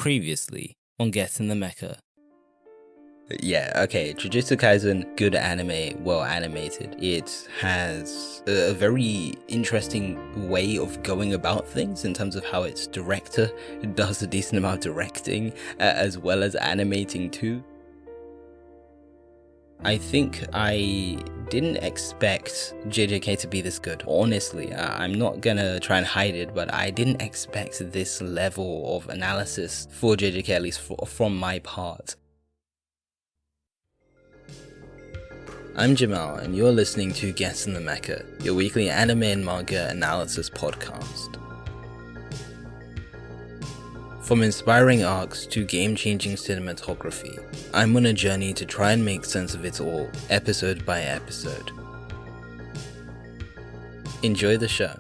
Previously on Get In The Mecha. Yeah, okay, Jujutsu Kaisen, good anime, well animated. It has a very interesting way of going about things in terms of how its director does a decent amount of directing, as well as animating too. I think I didn't expect JJK to be this good. Honestly, I'm not gonna try and hide it, but I didn't expect this level of analysis for JJK, at least from my part. I'm Jamal, and you're listening to Get In The Mecha, your weekly anime and manga analysis podcast. From inspiring arcs to game-changing cinematography, I'm on a journey to try and make sense of it all, episode by episode. Enjoy the show.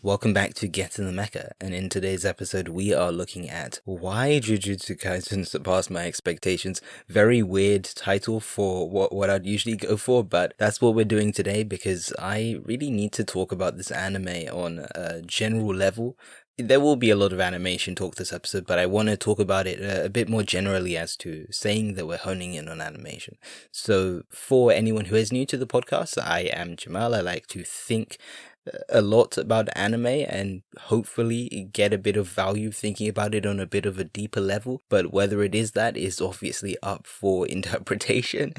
Welcome back to Get In The Mecha, and in today's episode we are looking at why Jujutsu Kaisen surpassed my expectations. Very weird title for what I'd usually go for, but that's what we're doing today because I really need to talk about this anime on a general level. There will be a lot of animation talk this episode, but I want to talk about it a bit more generally as to saying that we're honing in on animation. So for anyone who is new to the podcast, I am Jamal. I like to think a lot about anime and hopefully get a bit of value thinking about it on a bit of a deeper level, but whether it is that is obviously up for interpretation.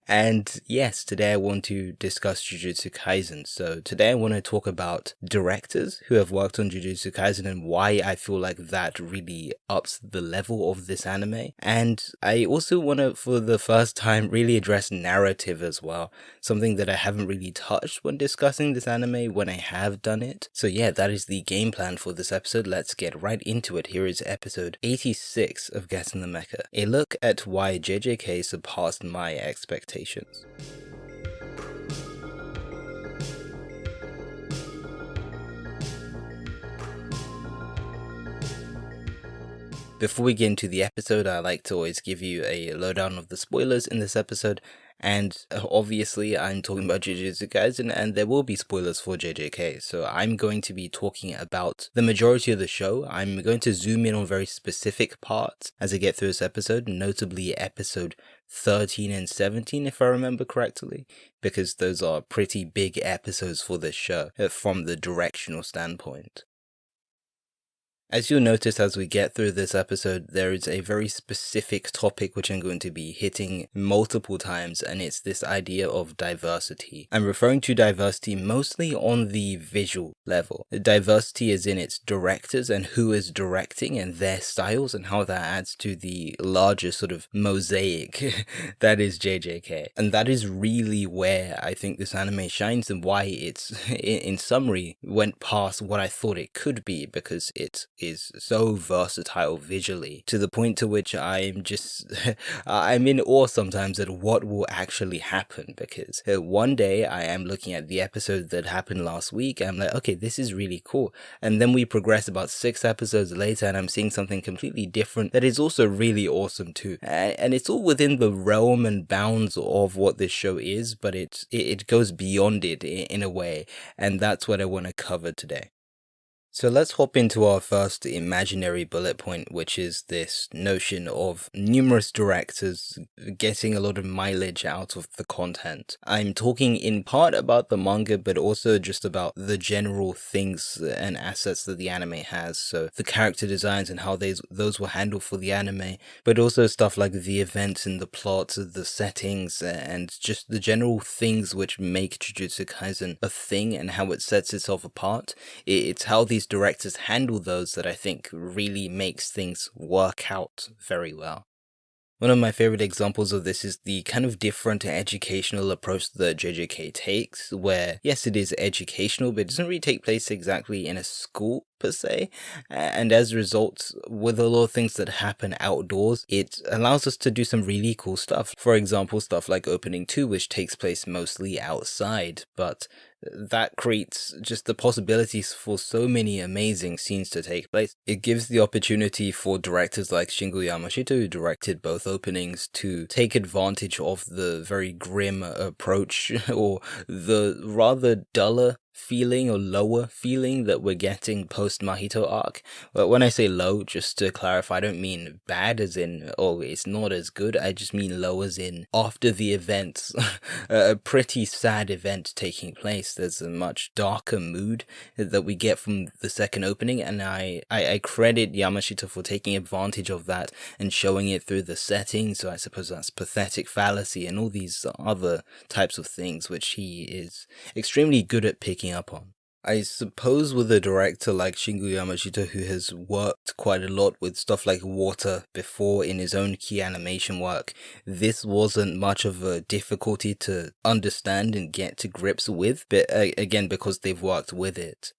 And yes, today I want to discuss Jujutsu Kaisen. So today I want to talk about directors who have worked on Jujutsu Kaisen and why I feel like that really ups the level of this anime. And I also want to, for the first time, really address narrative as well, something that I haven't really touched when discussing this anime when I have done it. So yeah, that is the game plan for this episode. Let's get right into it. Here is episode 86 of Get In The Mecha, a look at why JJK surpassed my expectations. Before we get into the episode, I like to always give you a lowdown of the spoilers in this episode. And obviously, I'm talking about Jujutsu Kaisen, and there will be spoilers for JJK. So I'm going to be talking about the majority of the show. I'm going to zoom in on very specific parts as I get through this episode, notably episode 13 and 17, if I remember correctly, because those are pretty big episodes for this show from the directional standpoint. As you'll notice as we get through this episode, there is a very specific topic which I'm going to be hitting multiple times, and it's this idea of diversity. I'm referring to diversity mostly on the visual level. The diversity is in its directors and who is directing and their styles and how that adds to the larger sort of mosaic that is JJK. And that is really where I think this anime shines and why it's, in summary, went past what I thought it could be, because it is so versatile visually to the point to which I'm just I'm in awe sometimes at what will actually happen, because one day I am looking at the episode that happened last week and I'm like, okay, this is really cool, and then we progress about 6 episodes later and I'm seeing something completely different that is also really awesome too, and it's all within the realm and bounds of what this show is, but it goes beyond it in a way, and that's what I want to cover today. So let's hop into our first imaginary bullet point, which is this notion of numerous directors getting a lot of mileage out of the content. I'm talking in part about the manga, but also just about the general things and assets that the anime has. So the character designs and how those were handled for the anime, but also stuff like the events and the plot, the settings, and just the general things which make Jujutsu Kaisen a thing and how it sets itself apart. It's how these directors handle those that I think really makes things work out very well. One of my favorite examples of this is the kind of different educational approach that JJK takes, where yes, it is educational, but it doesn't really take place exactly in a school per se, and as a result, with a lot of things that happen outdoors, it allows us to do some really cool stuff. For example, stuff like Opening 2, which takes place mostly outside, but that creates just the possibilities for so many amazing scenes to take place. It gives the opportunity for directors like Shingo Yamashita, who directed both openings, to take advantage of the very grim approach or the rather duller feeling or lower feeling that we're getting post Mahito arc. But when I say low, just to clarify, I don't mean bad as in, oh, it's not as good. I just mean low as in after the events, a pretty sad event taking place. There's a much darker mood that we get from the second opening, and I credit Yamashita for taking advantage of that and showing it through the setting. So I suppose that's pathetic fallacy and all these other types of things which he is extremely good at picking up on. I suppose with a director like Shingo Yamashita, who has worked quite a lot with stuff like Water before in his own key animation work, this wasn't much of a difficulty to understand and get to grips with, but again, because they've worked with it.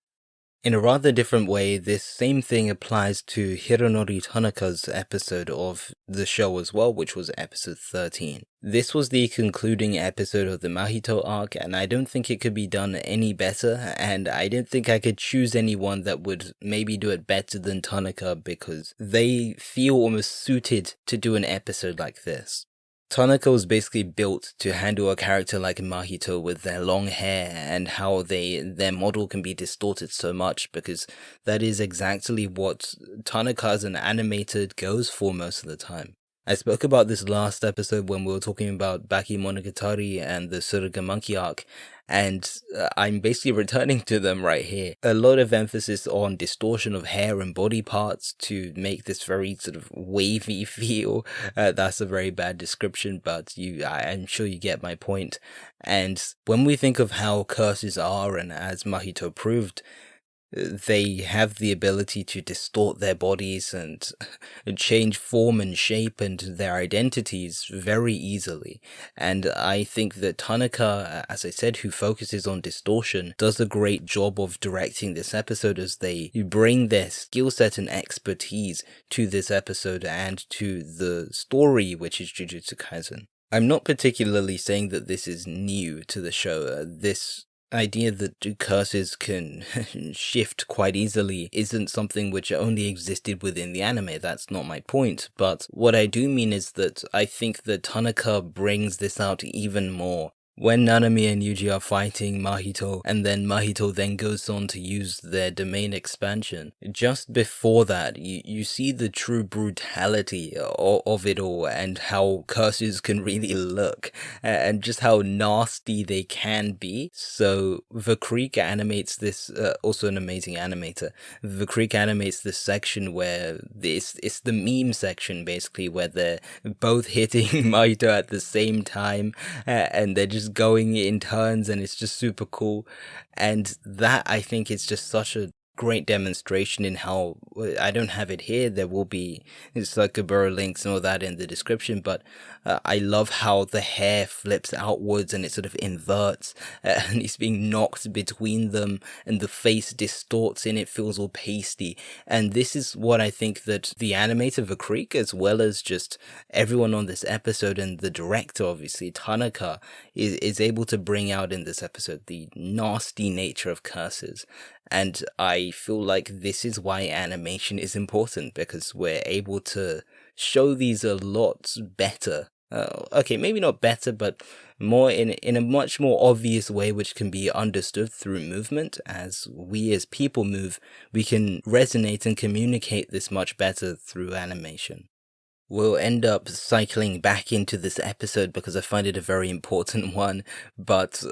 In a rather different way, this same thing applies to Hironori Tanaka's episode of the show as well, which was episode 13. This was the concluding episode of the Mahito arc, and I don't think it could be done any better, and I don't think I could choose anyone that would maybe do it better than Tanaka, because they feel almost suited to do an episode like this. Tanaka was basically built to handle a character like Mahito with their long hair and how their model can be distorted so much, because that is exactly what Tanaka as an animator goes for most of the time. I spoke about this last episode when we were talking about Baki Monogatari and the Tsuruga Monkey arc, and I'm basically returning to them right here. A lot of emphasis on distortion of hair and body parts to make this very sort of wavy feel. That's a very bad description, but I'm sure you get my point. And when we think of how curses are, and as Mahito proved, they have the ability to distort their bodies and change form and shape and their identities very easily. And I think that Tanaka, as I said, who focuses on distortion, does a great job of directing this episode as they bring their skill set and expertise to this episode and to the story, which is Jujutsu Kaisen. I'm not particularly saying that this is new to the show. This idea that curses can shift quite easily isn't something which only existed within the anime. That's not my point. But what I do mean is that I think that Tanaka brings this out even more. When Nanami and Yuji are fighting Mahito, and then Mahito then goes on to use their domain expansion, just before that, you see the true brutality of it all, and how curses can really look, and just how nasty they can be. So Vakreek animates this, also an amazing animator. Vakreek animates this section where it's the meme section, basically, where they're both hitting Mahito at the same time, and they're just going in turns, and it's just super cool. And that, I think, is just such a great demonstration in how, I don't have it here, there will be Sakabura links and all that in the description, but I love how the hair flips outwards and it sort of inverts, and it's being knocked between them, and the face distorts and it feels all pasty. And this is what I think that the animator Vakreek, as well as just everyone on this episode and the director, obviously Tanaka, is able to bring out in this episode, the nasty nature of curses. And I feel like this is why animation is important, because we're able to show these a lot better. Okay, maybe not better, but more in a much more obvious way, which can be understood through movement. As we as people move, we can resonate and communicate this much better through animation. We'll end up cycling back into this episode because I find it a very important one, but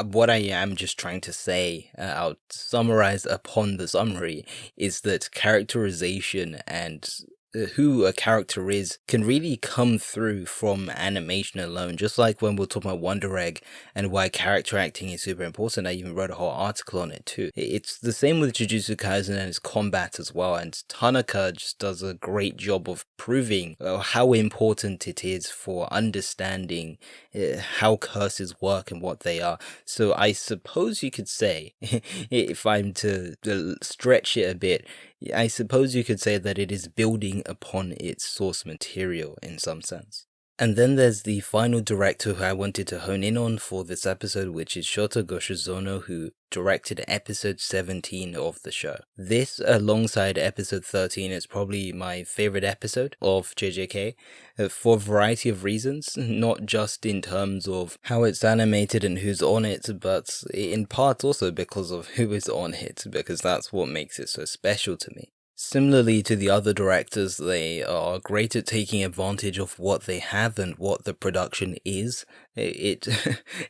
what I am just trying to say, I'll summarize upon the summary, is that characterization and who a character is can really come through from animation alone. Just like when we're talking about Wonder Egg and why character acting is super important, I even wrote a whole article on it too. It's the same with Jujutsu Kaisen and its combat as well, and Tanaka just does a great job of proving how important it is for understanding how curses work and what they are. So I suppose you could say, if I'm to stretch it a bit, I suppose you could say that it is building upon its source material in some sense. And then there's the final director who I wanted to hone in on for this episode, which is Shota Goshizono, who directed episode 17 of the show. This, alongside episode 13, is probably my favorite episode of JJK for a variety of reasons, not just in terms of how it's animated and who's on it, but in part also because of who is on it, because that's what makes it so special to me. Similarly to the other directors, they are great at taking advantage of what they have and what the production is. It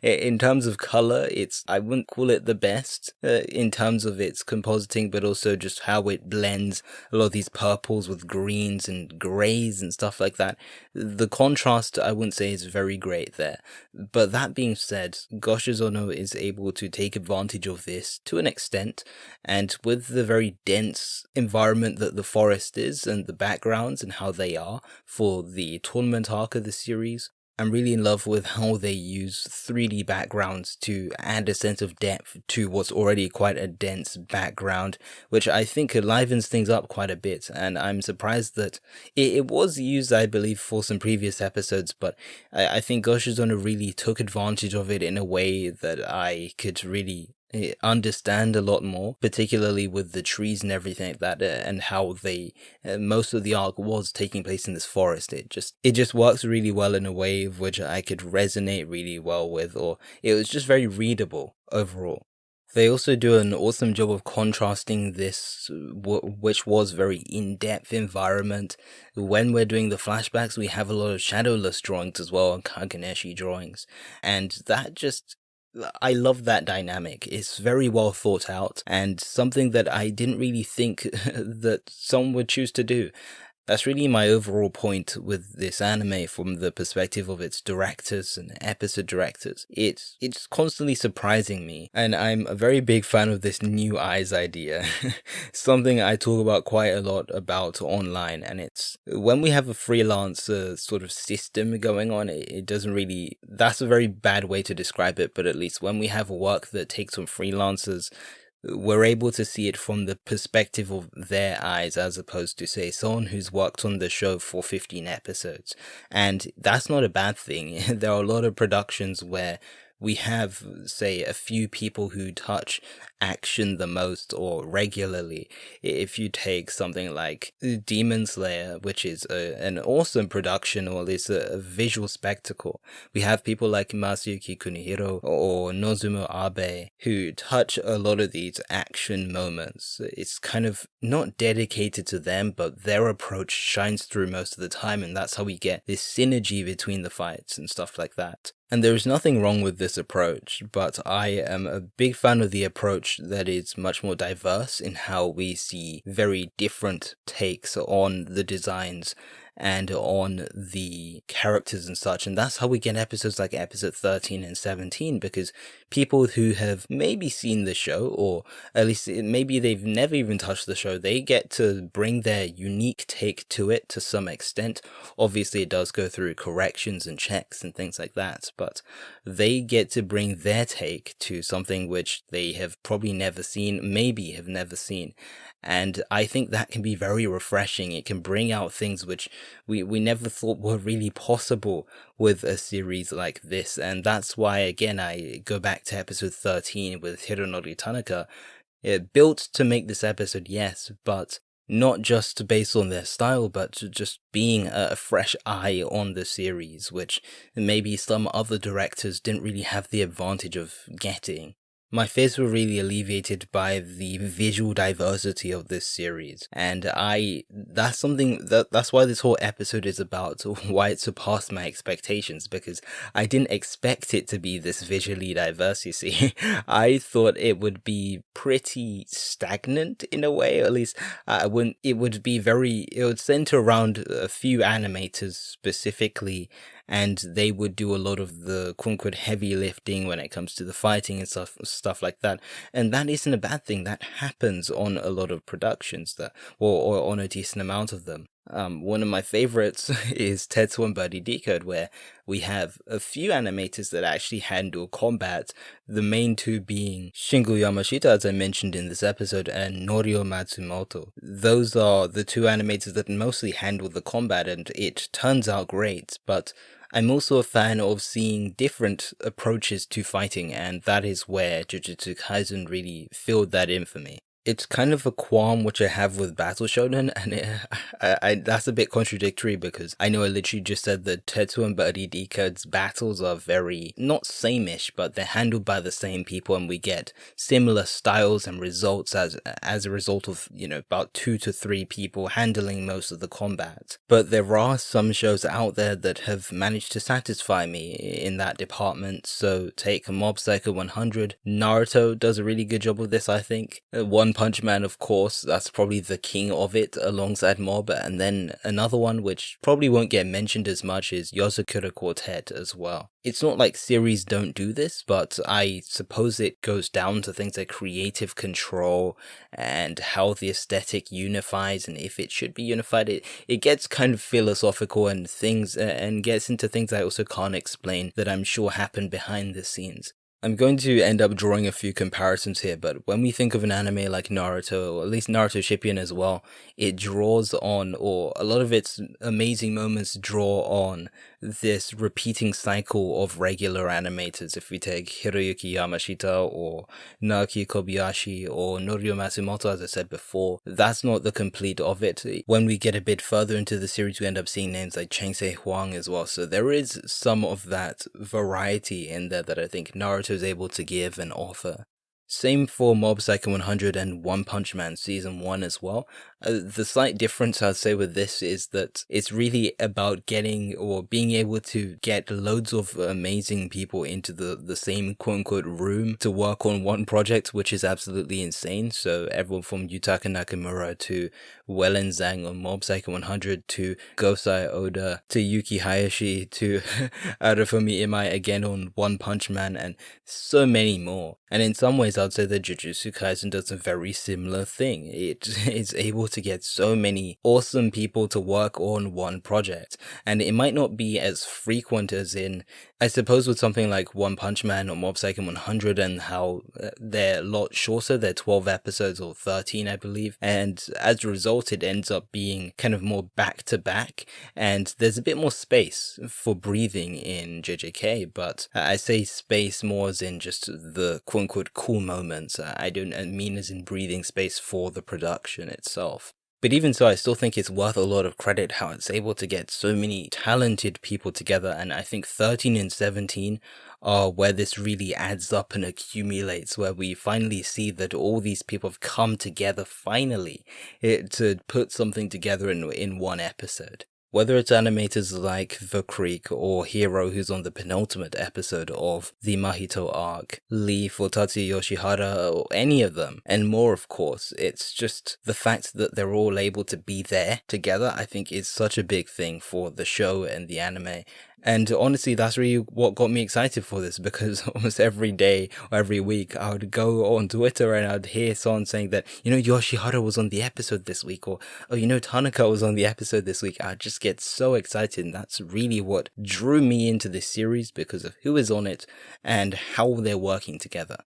in terms of color, I wouldn't call it the best in terms of its compositing, but also just how it blends a lot of these purples with greens and grays and stuff like that. The contrast, I wouldn't say, is very great there. But that being said, Goshizono is able to take advantage of this to an extent, and with the very dense environment that the forest is and the backgrounds and how they are for the tournament arc of the series, I'm really in love with how they use 3D backgrounds to add a sense of depth to what's already quite a dense background, which I think livens things up quite a bit, and I'm surprised that it was used, I believe, for some previous episodes, but I think Goshizono really took advantage of it in a way that I could really understand a lot more, particularly with the trees and everything like that, and how they most of the arc was taking place in this forest. It just works really well in a way of which I could resonate really well with, or it was just very readable overall. They also do an awesome job of contrasting this, which was very in-depth environment. When we're doing the flashbacks, we have a lot of shadowless drawings as well, and Kaganeshi drawings, and I love that dynamic. It's very well thought out and something that I didn't really think that someone would choose to do. That's really my overall point with this anime from the perspective of its directors and episode directors. It's constantly surprising me, and I'm a very big fan of this new eyes idea. Something I talk about quite a lot about online, and it's when we have a freelance sort of system going on, it doesn't really, that's a very bad way to describe it, but at least when we have work that takes on freelancers, we're able to see it from the perspective of their eyes as opposed to, say, someone who's worked on the show for 15 episodes. And that's not a bad thing. There are a lot of productions where we have, say, a few people who touch action the most or regularly. If you take something like Demon Slayer, which is an awesome production, or at least a visual spectacle, we have people like Masayuki Kunihiro or Nozumu Abe who touch a lot of these action moments. It's kind of not dedicated to them, but their approach shines through most of the time, and that's how we get this synergy between the fights and stuff like that. And there is nothing wrong with this approach, but I am a big fan of the approach that is much more diverse in how we see very different takes on the designs and on the characters and such. And that's how we get episodes like episode 13 and 17, because people who have maybe seen the show, or at least maybe they've never even touched the show, they get to bring their unique take to it to some extent. Obviously it does go through corrections and checks and things like that, but they get to bring their take to something which they have probably never seen, maybe have never seen. And I think that can be very refreshing. It can bring out things which we never thought were really possible with a series like this. And that's why, again, I go back to episode 13 with Hironori Tanaka. It built to make this episode, yes, but not just based on their style, but just being a fresh eye on the series, which maybe some other directors didn't really have the advantage of getting. My fears were really alleviated by the visual diversity of this series, and that's why this whole episode is about, why it surpassed my expectations, because I didn't expect it to be this visually diverse, you see. I thought it would be pretty stagnant in a way, or at least it would center around a few animators specifically, and they would do a lot of the quote-unquote heavy lifting when it comes to the fighting and stuff like that. And that isn't a bad thing. That happens on a lot of productions, or on a decent amount of them. One of my favorites is Tetsuo and Buddy Decode, where we have a few animators that actually handle combat, the main two being Shingo Yamashita, as I mentioned in this episode, and Norio Matsumoto. Those are the two animators that mostly handle the combat, and it turns out great, but I'm also a fan of seeing different approaches to fighting, and that is where Jujutsu Kaisen really filled that in for me. It's kind of a qualm which I have with battle-shounen, and that's a bit contradictory because I know I literally just said that Tetsuo and Buddy Decode's battles are very, not same-ish, but they're handled by the same people, and we get similar styles and results as a result of, about 2 to 3 people handling most of the combat. But there are some shows out there that have managed to satisfy me in that department, so take Mob Psycho 100. Naruto does a really good job of this, I think. One Punch Man, of course, that's probably the king of it alongside Mob, and then another one which probably won't get mentioned as much is Yozakura Quartet as well. It's not like series don't do this, but I suppose it goes down to things like creative control and how the aesthetic unifies, and if it should be unified. It gets kind of philosophical and things, and gets into things I also can't explain that I'm sure happen behind the scenes. I'm going to end up drawing a few comparisons here, but when we think of an anime like Naruto, or at least Naruto Shippuden as well, it draws on, or a lot of its amazing moments draw on, this repeating cycle of regular animators. If we take Hiroyuki Yamashita, or Naoki Kobayashi, or Norio Matsumoto, as I said before, that's not the complete of it. When we get a bit further into the series, we end up seeing names like Chensei Huang as well, so there is some of that variety in there that I think Naruto is able to give and offer. Same for Mob Psycho 100 and One Punch Man Season 1 as well. The slight difference I'd say with this is that it's really about getting, or being able to get loads of amazing people into the same quote-unquote room to work on one project, which is absolutely insane. So everyone from Yutaka Nakamura to Wellen Zhang on Mob Psycho 100 to Gosai Oda to Yuki Hayashi to Arafumi Imai again on One Punch Man, and so many more. And in some ways I'd say that Jujutsu Kaisen does a very similar thing. It is able to get so many awesome people to work on one project, and it might not be as frequent as in, I suppose, with something like One Punch Man or Mob Psycho 100, and how they're a lot shorter. They're 12 episodes or 13, I believe, and as a result it ends up being kind of more back to back, and there's a bit more space for breathing in JJK, but I say space more as in just the quote-unquote cool moments. I don't mean as in breathing space for the production itself. But even so, I still think it's worth a lot of credit how it's able to get so many talented people together, and I think 13 and 17 are where this really adds up and accumulates, where we finally see that all these people have come together finally to put something together in one episode. Whether it's animators like The Creek or Hero, who's on the penultimate episode of the Mahito Arc, Leaf or Tatsuya Yoshihara, or any of them, and more of course, it's just the fact that they're all able to be there together, I think is such a big thing for the show and the anime. And honestly, that's really what got me excited for this, because almost every day or every week I would go on Twitter and I'd hear someone saying that, Yoshihara was on the episode this week, or, Tanaka was on the episode this week. I'd just get so excited, and that's really what drew me into this series, because of who is on it and how they're working together.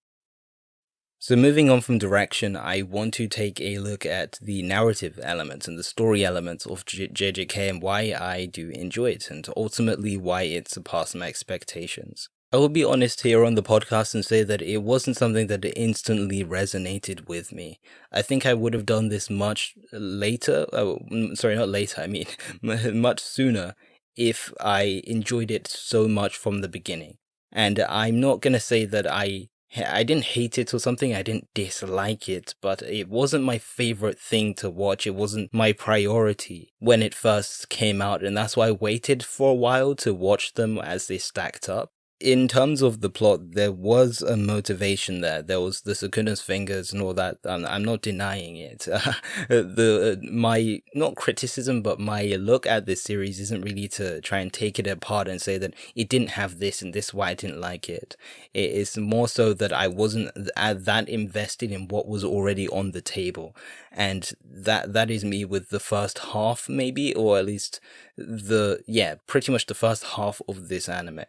So moving on from direction, I want to take a look at the narrative elements and the story elements of JJK and why I do enjoy it, and ultimately why it surpassed my expectations. I will be honest here on the podcast and say that it wasn't something that instantly resonated with me. I think I would have done this much later, much sooner, if I enjoyed it so much from the beginning. And I'm not going to say that I didn't hate it or something, I didn't dislike it, but it wasn't my favorite thing to watch. It wasn't my priority when it first came out, and that's why I waited for a while to watch them as they stacked up. in terms of the plot, there was a motivation there. There was the Sukuna's fingers and all that. I'm not denying it. My not criticism, but my look at this series isn't really to try and take it apart and say that it didn't have this and this why I didn't like it. It is more so that I wasn't that invested in what was already on the table, and that is me with the first half, maybe, or at least pretty much the first half of this anime.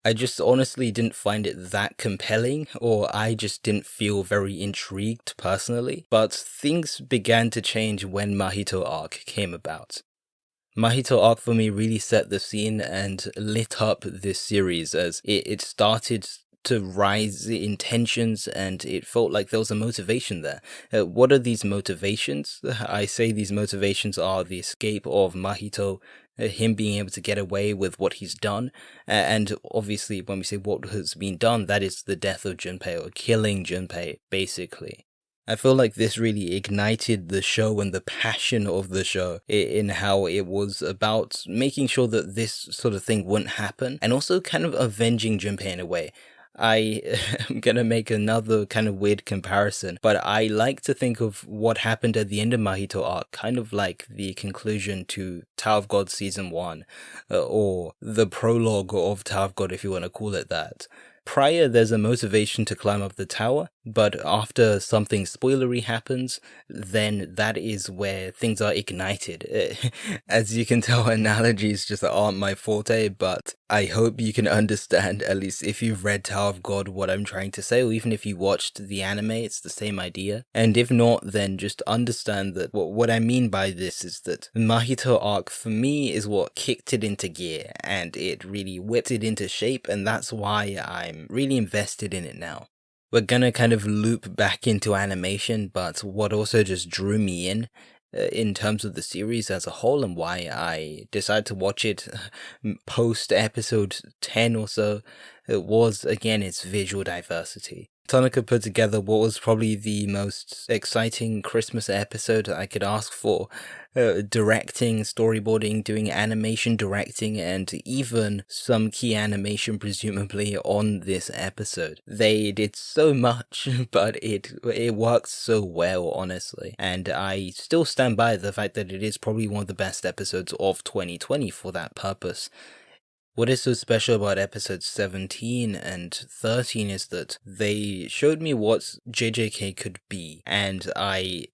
I just honestly didn't find it that compelling, or I just didn't feel very intrigued personally. But things began to change when Mahito Arc came about. Mahito Arc for me really set the scene and lit up this series as it started to rise in tensions, and it felt like there was a motivation there. What are these motivations? I say these motivations are the escape of Mahito, him being able to get away with what he's done, and obviously when we say what has been done, that is the death of Junpei, or killing Junpei, basically. I feel like this really ignited the show and the passion of the show in how it was about making sure that this sort of thing wouldn't happen, and also kind of avenging Junpei in a way. I am gonna make another kind of weird comparison, but I like to think of what happened at the end of Mahito Arc, kind of like the conclusion to Tower of God Season 1, or the prologue of Tower of God, if you want to call it that. Prior, there's a motivation to climb up the tower, but after something spoilery happens, then that is where things are ignited. As you can tell, analogies just aren't my forte, but I hope you can understand, at least if you've read Tower of God, what I'm trying to say, or even if you watched the anime, it's the same idea. And if not, then just understand that what I mean by this is that Mahito Arc, for me, is what kicked it into gear, and it really whipped it into shape, and that's why I'm really invested in it now. We're gonna kind of loop back into animation, but what also just drew me in terms of the series as a whole, and why I decided to watch it post episode 10 or so, it was, again, its visual diversity. Tanaka put together what was probably the most exciting Christmas episode I could ask for. Directing, storyboarding, doing animation directing, and even some key animation presumably on this episode. They did so much, but it worked so well, honestly. And I still stand by the fact that it is probably one of the best episodes of 2020 for that purpose. What is so special about episodes 17 and 13 is that they showed me what JJK could be, and I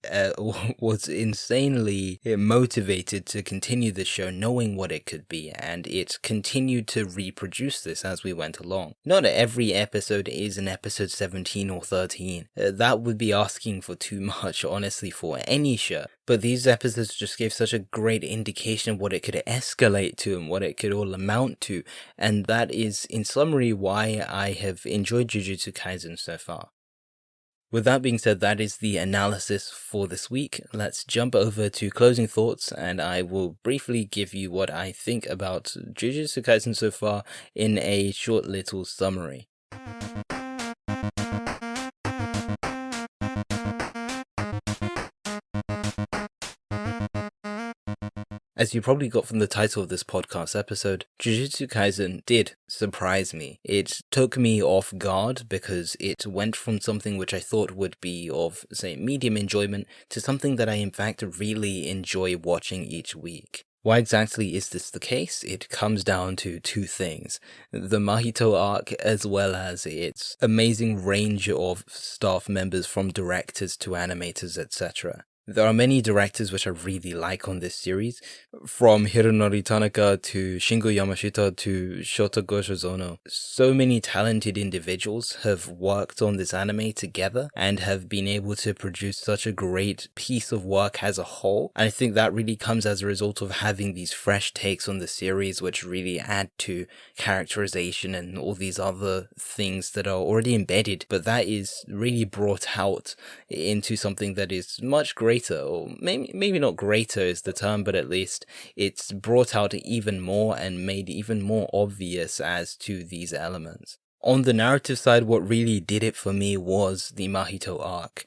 was insanely motivated to continue the show knowing what it could be, and it continued to reproduce this as we went along. Not every episode is an episode 17 or 13. That would be asking for too much, honestly, for any show. But these episodes just gave such a great indication of what it could escalate to and what it could all amount to, and that is, in summary, why I have enjoyed Jujutsu Kaisen so far. With that being said, that is the analysis for this week. Let's jump over to closing thoughts, and I will briefly give you what I think about Jujutsu Kaisen so far in a short little summary. As you probably got from the title of this podcast episode, Jujutsu Kaisen did surprise me. It took me off guard because it went from something which I thought would be of, say, medium enjoyment to something that I in fact really enjoy watching each week. Why exactly is this the case? It comes down to two things: the Mahito arc, as well as its amazing range of staff members, from directors to animators, etc. There are many directors which I really like on this series, from Hironori Tanaka to Shingo Yamashita to Shota Goshizono. So many talented individuals have worked on this anime together and have been able to produce such a great piece of work as a whole. And I think that really comes as a result of having these fresh takes on the series, which really add to characterization and all these other things that are already embedded, but that is really brought out into something that is much greater, or maybe not greater is the term, but at least it's brought out even more and made even more obvious as to these elements. On the narrative side, what really did it for me was the Mahito arc.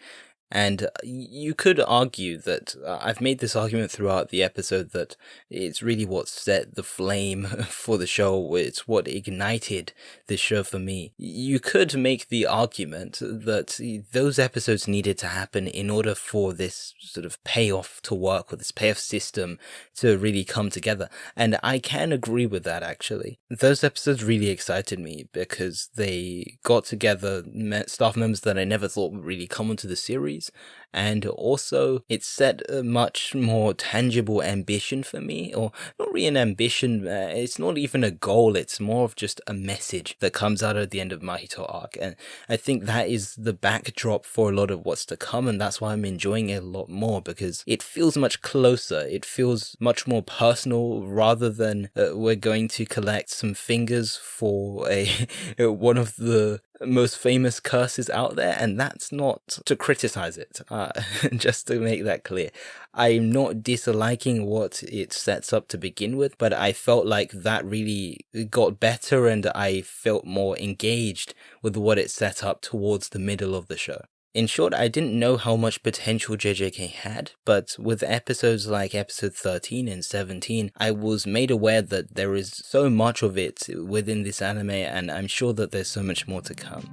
And you could argue that I've made this argument throughout the episode that it's really what set the flame for the show. It's what ignited the show for me. You could make the argument that those episodes needed to happen in order for this sort of payoff to work, or this payoff system to really come together. And I can agree with that, actually. Those episodes really excited me because they got together staff members that I never thought would really come onto the series. And also it set a much more tangible ambition for me, or not really an ambition, it's not even a goal, it's more of just a message that comes out at the end of Mahito Arc. And I think that is the backdrop for a lot of what's to come, and that's why I'm enjoying it a lot more, because it feels much closer, it feels much more personal, rather than we're going to collect some fingers for one of the most famous curses out there. And that's not to criticize it, just to make that clear. I'm not disliking what it sets up to begin with, but I felt like that really got better, and I felt more engaged with what it set up towards the middle of the show. In short, I didn't know how much potential JJK had, but with episodes like episode 13 and 17, I was made aware that there is so much of it within this anime, and I'm sure that there's so much more to come.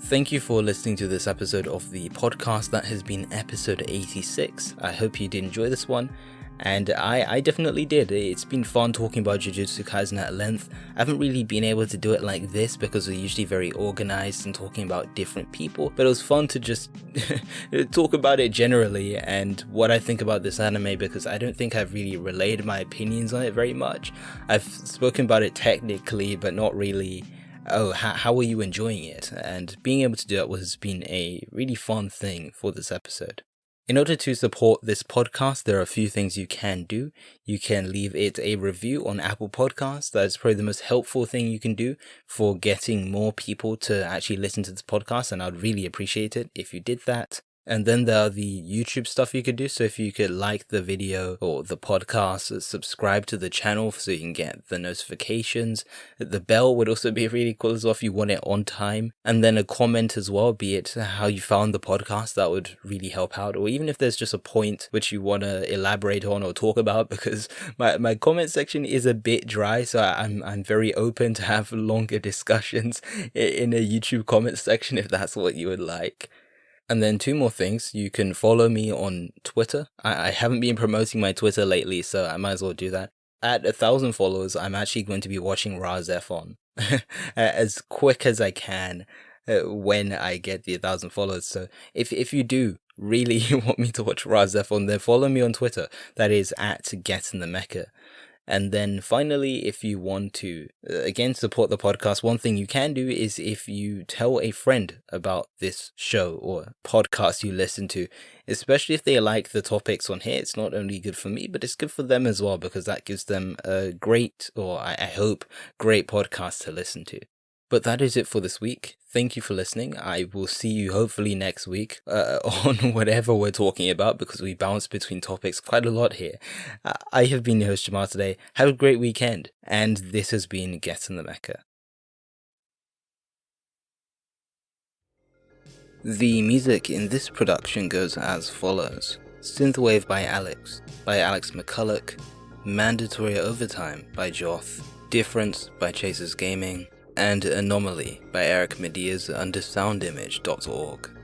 Thank you for listening to this episode of the podcast. That has been episode 86. I hope you did enjoy this one, and I definitely did. It's been fun talking about Jujutsu Kaisen at length. I haven't really been able to do it like this because we're usually very organized and talking about different people, but it was fun to just talk about it generally and what I think about this anime, because I don't think I've really relayed my opinions on it very much. I've spoken about it technically, but not really how are you enjoying it? And being able to do that has been a really fun thing for this episode. In order to support this podcast, there are a few things you can do. You can leave it a review on Apple Podcasts. That's probably the most helpful thing you can do for getting more people to actually listen to this podcast, and I'd really appreciate it if you did that. And then there are the YouTube stuff you could do. So if you could like the video or the podcast, subscribe to the channel so you can get the notifications. The bell would also be really cool as well if you want it on time. And then a comment as well, be it how you found the podcast, that would really help out. Or even if there's just a point which you want to elaborate on or talk about, because my comment section is a bit dry. So I'm very open to have longer discussions in a YouTube comment section if that's what you would like. And then two more things. You can follow me on Twitter. I haven't been promoting my Twitter lately, so I might as well do that. At 1,000 followers, I'm actually going to be watching Ra-Zephon as quick as I can when I get the 1,000 followers. So if you do really want me to watch Ra-Zephon, then follow me on Twitter. That is at Get In The Mecha. And then finally, if you want to, again, support the podcast, one thing you can do is if you tell a friend about this show or podcast you listen to, especially if they like the topics on here. It's not only good for me, but it's good for them as well, because that gives them a great, or I hope, great podcast to listen to. But that is it for this week. Thank you for listening. I will see you hopefully next week on whatever we're talking about, because we bounce between topics quite a lot here. I have been your host, Jamar, today. Have a great weekend. And this has been Get In The Mecha. The music in this production goes as follows. Synthwave by Alex McCulloch. Mandatory Overtime by Joth. Difference by chasersgaming. And Anomaly by Eric Medias under soundimage.org.